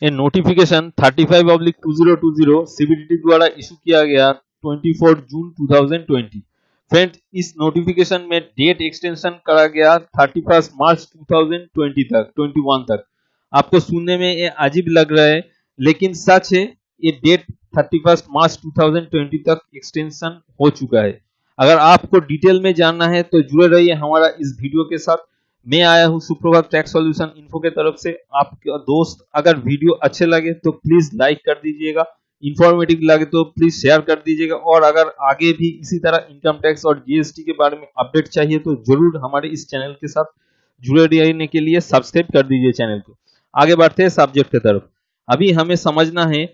ए notification 35/2020 CBDT द्वारा issue किया गया 24 जून 2020। फ्रेंड, इस नोटिफिकेशन में डेट एक्सटेंशन करा गया 31 मार्च 2020 तक 21 तक। आपको सुनने में ये अजीब लग रहा है, लेकिन सच है। ये डेट 31 मार्च 2020 तक एक्सटेंशन हो चुका है। अगर आपको डिटेल में जानना है तो जुड़े रहिए हमारा इस वीडियो के साथ। मैं आया हूं सुप्रभात टैक्स सॉल्यूशन इन्फो के तरफ से। आपके दोस्त अगर वीडियो अच्छे लगे तो प्लीज लाइक कर दीजिएगा, इंफॉर्मेटिव लगे तो प्लीज शेयर कर दीजिएगा, और अगर आगे भी इसी तरह इनकम टैक्स और जीएसटी के बारे में अपडेट चाहिए तो जरूर हमारे इस चैनल के साथ जुड़े रहने के लिए सब्सक्राइब कर दीजिए चैनल को। आगे बढ़ते हैं सब्जेक्ट की तरफ। अभी हमें समझना है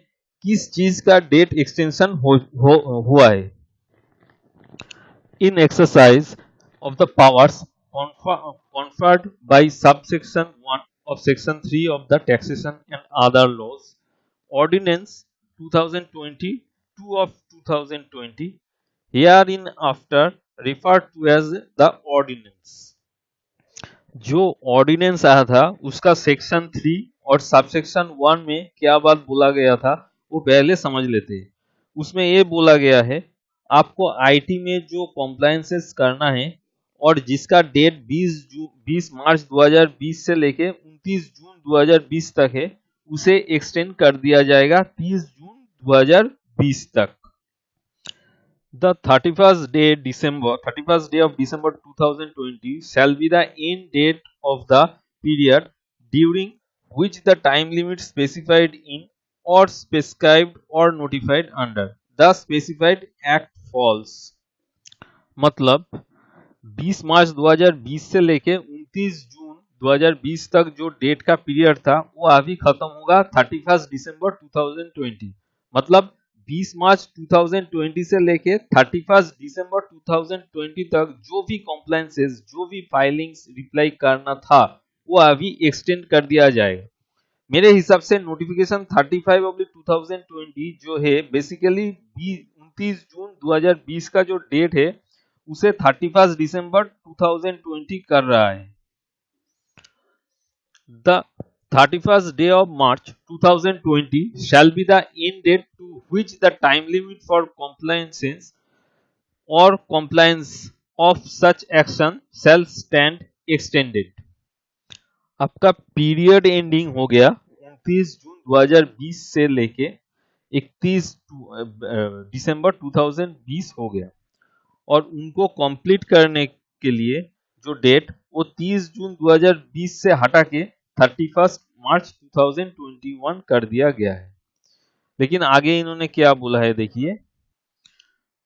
किस चीज का डेट एक्सटेंशन हुआ है। In exercise of the powers conferred by subsection 1 of section 3 of the taxation and other laws, ordinance 2020 2 of 2020, hereinafter referred to as the ordinance। जो ऑर्डिनेंस आया था उसका सेक्शन 3 और सबसेक्शन 1 में क्या बात बोला गया था वो पहले समझ लेते हैं। उसमें ये बोला गया है आपको आईटी में जो कॉम्प्लायंसेस करना है और जिसका डेट 20 मार्च 2020 से लेके 29 जून 2020 तक है, उसे एक्सटेंड कर दिया जाएगा 30 जून 2020 तक। The 31st day of December 2020 shall be the end date of the period during which the time limit specified in or prescribed or notified under the specified act falls। मतलब 20 मार्च 2020 से लेके 29 जून 2020 तक जो डेट का पीरियड था वो अभी खत्म होगा 31 दिसंबर 2020। मतलब 20 मार्च 2020 से लेके 31 दिसंबर 2020 तक जो भी कॉम्प्लायंसेस, जो भी फाइलिंग्स रिप्लाई करना था वो अभी एक्सटेंड कर दिया जाएगा। मेरे हिसाब से नोटिफिकेशन 35/2020 जो है बेसिकली 29 जून 2020 का जो डेट है उसे 31 दिसंबर 2020 कर रहा है। The 31st day of March 2020 shall be the end date to which the time limit for compliance or compliance of such action shall stand extended। आपका पीरियड एंडिंग हो गया 29 जून 2020 से लेके 31 दिसंबर 2020 हो गया, और उनको कंप्लीट करने के लिए जो डेट वो 30 जून 2020 से हटा के 31 मार्च 2021 कर दिया गया है। लेकिन आगे इन्होंने क्या बोला है देखिए,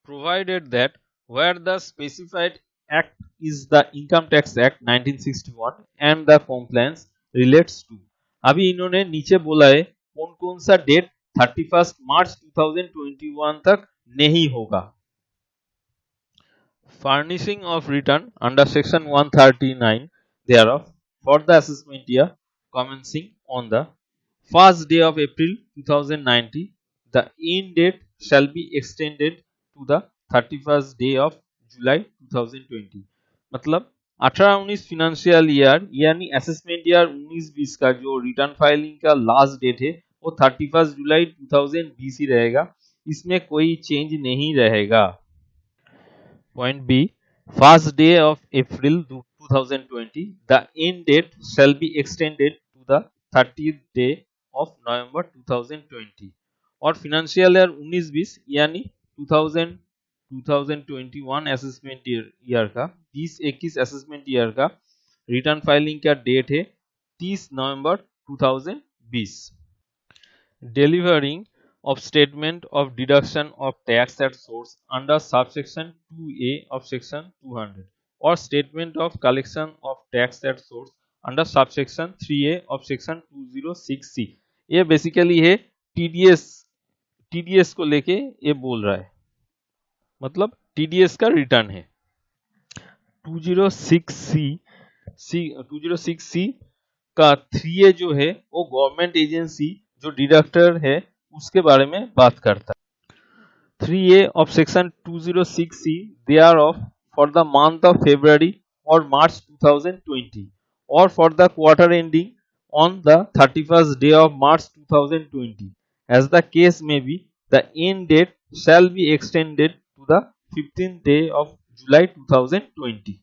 provided that where the specified act is the Income Tax Act 1961 and the compliance relates to। अभी इन्होंने नीचे बोला है कौन कौन सा डेट 31 मार्च 2021 तक नहीं होगा। Furnishing of return under section 139 thereof for the assessment year commencing on the first day of April 2019, the end date shall be extended to the 31st day of July 2020। मतलब 18-19 फिनेंशियल ईयर यानी assessment year 19-20 का जो return filing का last date है वो 31 जुलाई 2020 ही रहेगा, इसमें कोई चेंज नहीं रहेगा। Point B, first day of April 2020, the end date shall be extended to the 30th day of November 2020। और फिनेंशियल ईयर 19-20 यानी 2021 असेसमेंट ईयर का 20-21 असेसमेंट ईयर का रिटर्न फाइलिंग का डेट है 30 नवंबर 2020। Delivering of statement of deduction of tax at source under subsection 2A of section 200 or statement of collection of tax at source under subsection 3A of section 206C। ये basically है TDS को लेके ये बोल रहा है, मतलब टीडीएस का रिटर्न है। 206C का 3A जो है वो गवर्नमेंट एजेंसी जो डिडक्टर है उसके बारे में बात करता है। 3A of section 206C thereof for the month of February or March 2020 or for the quarter ending on the 31st day of March 2020. As the case may be, the end date shall be extended to the 15th day of July 2020.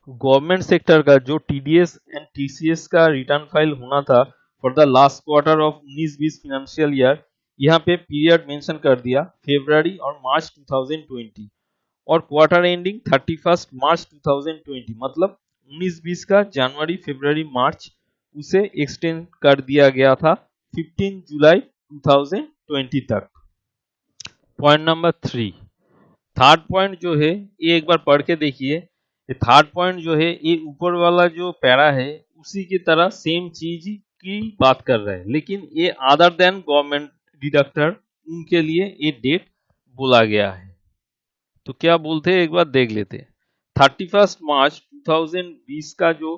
Government sector का जो TDS and TCS का return file होना था for the last quarter of 19-20 financial year, यहाँ पे period mention कर दिया फरवरी और मार्च 2020 और क्वार्टर एंडिंग 31 मार्च 2020, मतलब 19-20 का जनवरी फरवरी मार्च उसे एक्सटेंड कर दिया गया था 15 जुलाई 2020 तक। पॉइंट नंबर 3, थर्ड पॉइंट जो है ये एक बार पढ़ के देखिए। ये थर्ड पॉइंट जो है ये ऊपर वाला जो पैरा है उसी की तरह सेम चीज की बात कर रहा है, लेकिन ये अदर देन गवर्नमेंट डिडक्टर उनके लिए ये डेट बोला गया है। तो क्या बोलते हैं एक बार देख लेते हैं। 31 मार्च 2020 का जो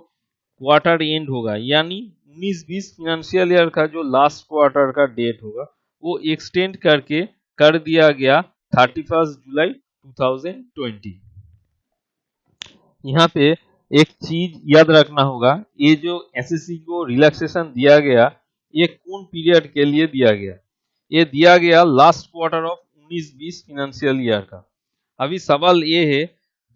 क्वार्टर एंड होगा, यानी 19-20 फाइनेंशियल ईयर का जो लास्ट क्वार्टर का डेट होगा वो एक्सटेंड करके कर दिया गया 31 जुलाई 2020। यहाँ पे एक चीज याद रखना होगा, ये जो एसएससी को रिलैक्सेशन दिया गया ये कौन पीरियड के लिए दिया गया? ये दिया गया last quarter of 19-20 financial year का। अभी सवाल ये है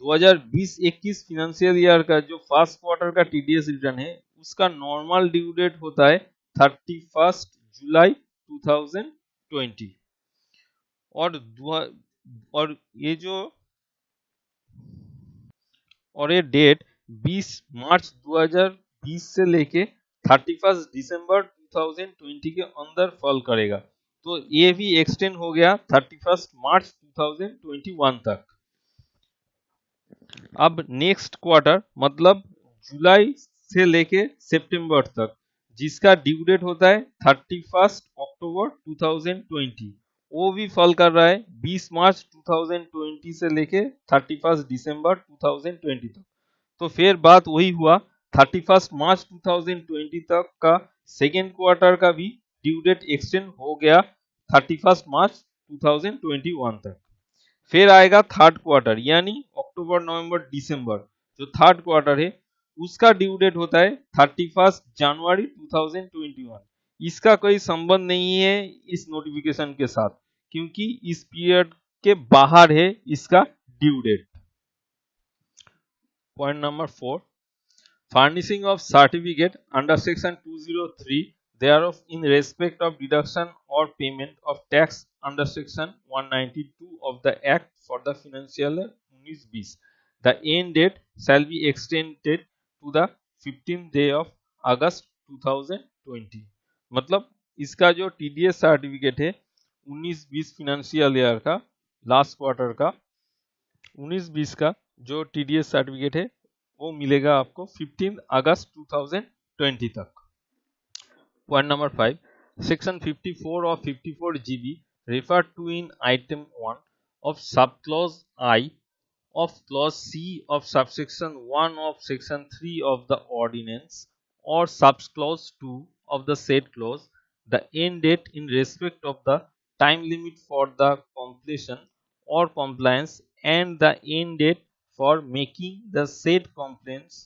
2020-21 फाइनेंशियल ईयर का जो फर्स्ट क्वार्टर का टीडीएस रिटर्न है उसका नॉर्मल ड्यू डेट होता है 31 जुलाई 2020 और ये डेट 20 मार्च 2020 से लेके 31 दिसंबर 2020 के अंदर फॉल करेगा, तो ये भी एक्सटेंड हो गया 31 मार्च 2021 तक। अब नेक्स्ट क्वार्टर मतलब जुलाई से लेके सितंबर तक जिसका ड्यू डेट होता है 31 अक्टूबर 2020, वो भी फॉल कर रहा है 20 मार्च 2020 से लेके 31 दिसंबर 2020 तक। तो फिर बात वही हुआ 31 मार्च 2020 तक का सेकेंड क्वार्टर का भी ड्यू डेट एक्सटेंड हो गया 31 मार्च 2021 तक। फिर आएगा थर्ड क्वार्टर यानी अक्टूबर नवंबर दिसंबर, जो थर्ड क्वार्टर है उसका ड्यू डेट होता है 31 जनवरी 2021। इसका कोई संबंध नहीं है इस नोटिफिकेशन के साथ क्योंकि इस पीरियड के बाहर है इसका due date. Point number 4, furnishing of certificate under section 203 thereof in respect of deduction or payment of tax under section 192 of the act for the financial year 19-20, the end date shall be extended to the 15th day of August 2020। मतलब इसका जो TDS certificate है 19-20 financial year का last quarter का 19-20 का जो TDS certificate है वो मिलेगा आपको 15 अगस्त 2020 तक। पॉइंट नंबर 5, सेक्शन 54 और 54 GB refer to in item 1 of sub clause I of clause C of subsection 1 of section 3 of the ordinance or subclause 2 of the said clause, the end date in respect of the time limit for the completion or compliance and the end date for making the said compliance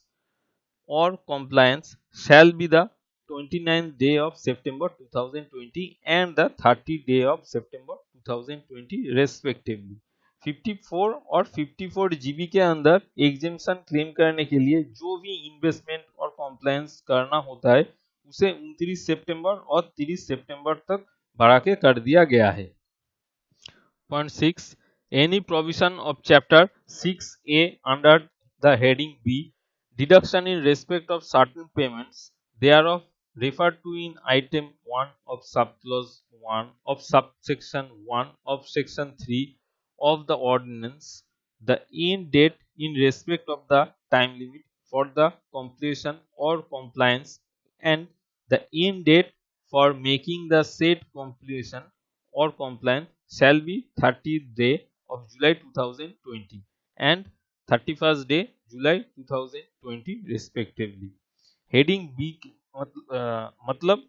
or compliance shall be the 29th day of September 2020 and the 30th day of September 2020 respectively। 54 और 54 GB के अंदर exemption claim करने के लिए जो भी investment और compliance करना होता है उसे 29 सितंबर और 30 सितंबर तक बढ़ा के कर दिया गया है। Point 6, any provision of chapter 6A under the heading B deduction in respect of certain payments thereof referred to in item 1 of subclause 1 of subsection 1 of section 3 of the ordinance, the end date in respect of the time limit for the completion or compliance and the end date for making the said completion or compliance shall be 30th day of July 2020 and 31st day July 2020 respectively. Heading B मतलब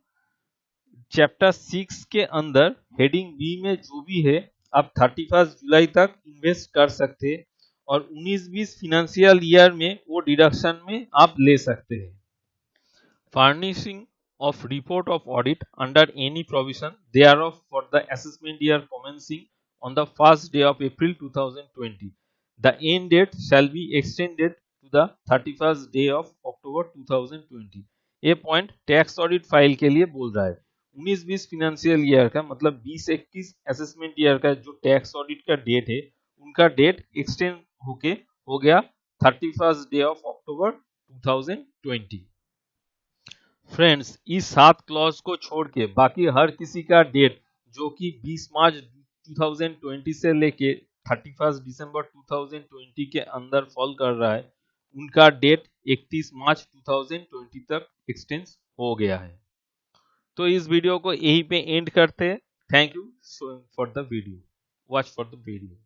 chapter 6 के अंदर heading B में जो भी है आप 31 जुलाई तक invest कर सकते हैं और 19-20 फाइनेंशियल ईयर में वो डिडक्शन में आप ले सकते हैं। furnishing of report of audit under any provision thereof for the assessment year commencing on the first day of April 2020. The end date shall be extended to the 31st day of October 2020. ये point tax audit file के लिए बोल रहा है। 19-20 financial year का मतलब 20-21 assessment year का जो टैक्स ऑडिट का डेट है उनका डेट एक्सटेंड होके हो गया 31st day of October 2020। Friends, इस 7 क्लॉज को छोड़ के बाकी हर किसी का डेट जो कि 20 मार्च 2020 से लेके 31 दिसंबर 2020 के अंदर फॉल कर रहा है, उनका डेट 31 मार्च 2020 तक एक्सटेंड हो गया है। तो इस वीडियो को यहीं पे एंड करते हैं। Thank you for the video, watch for the video.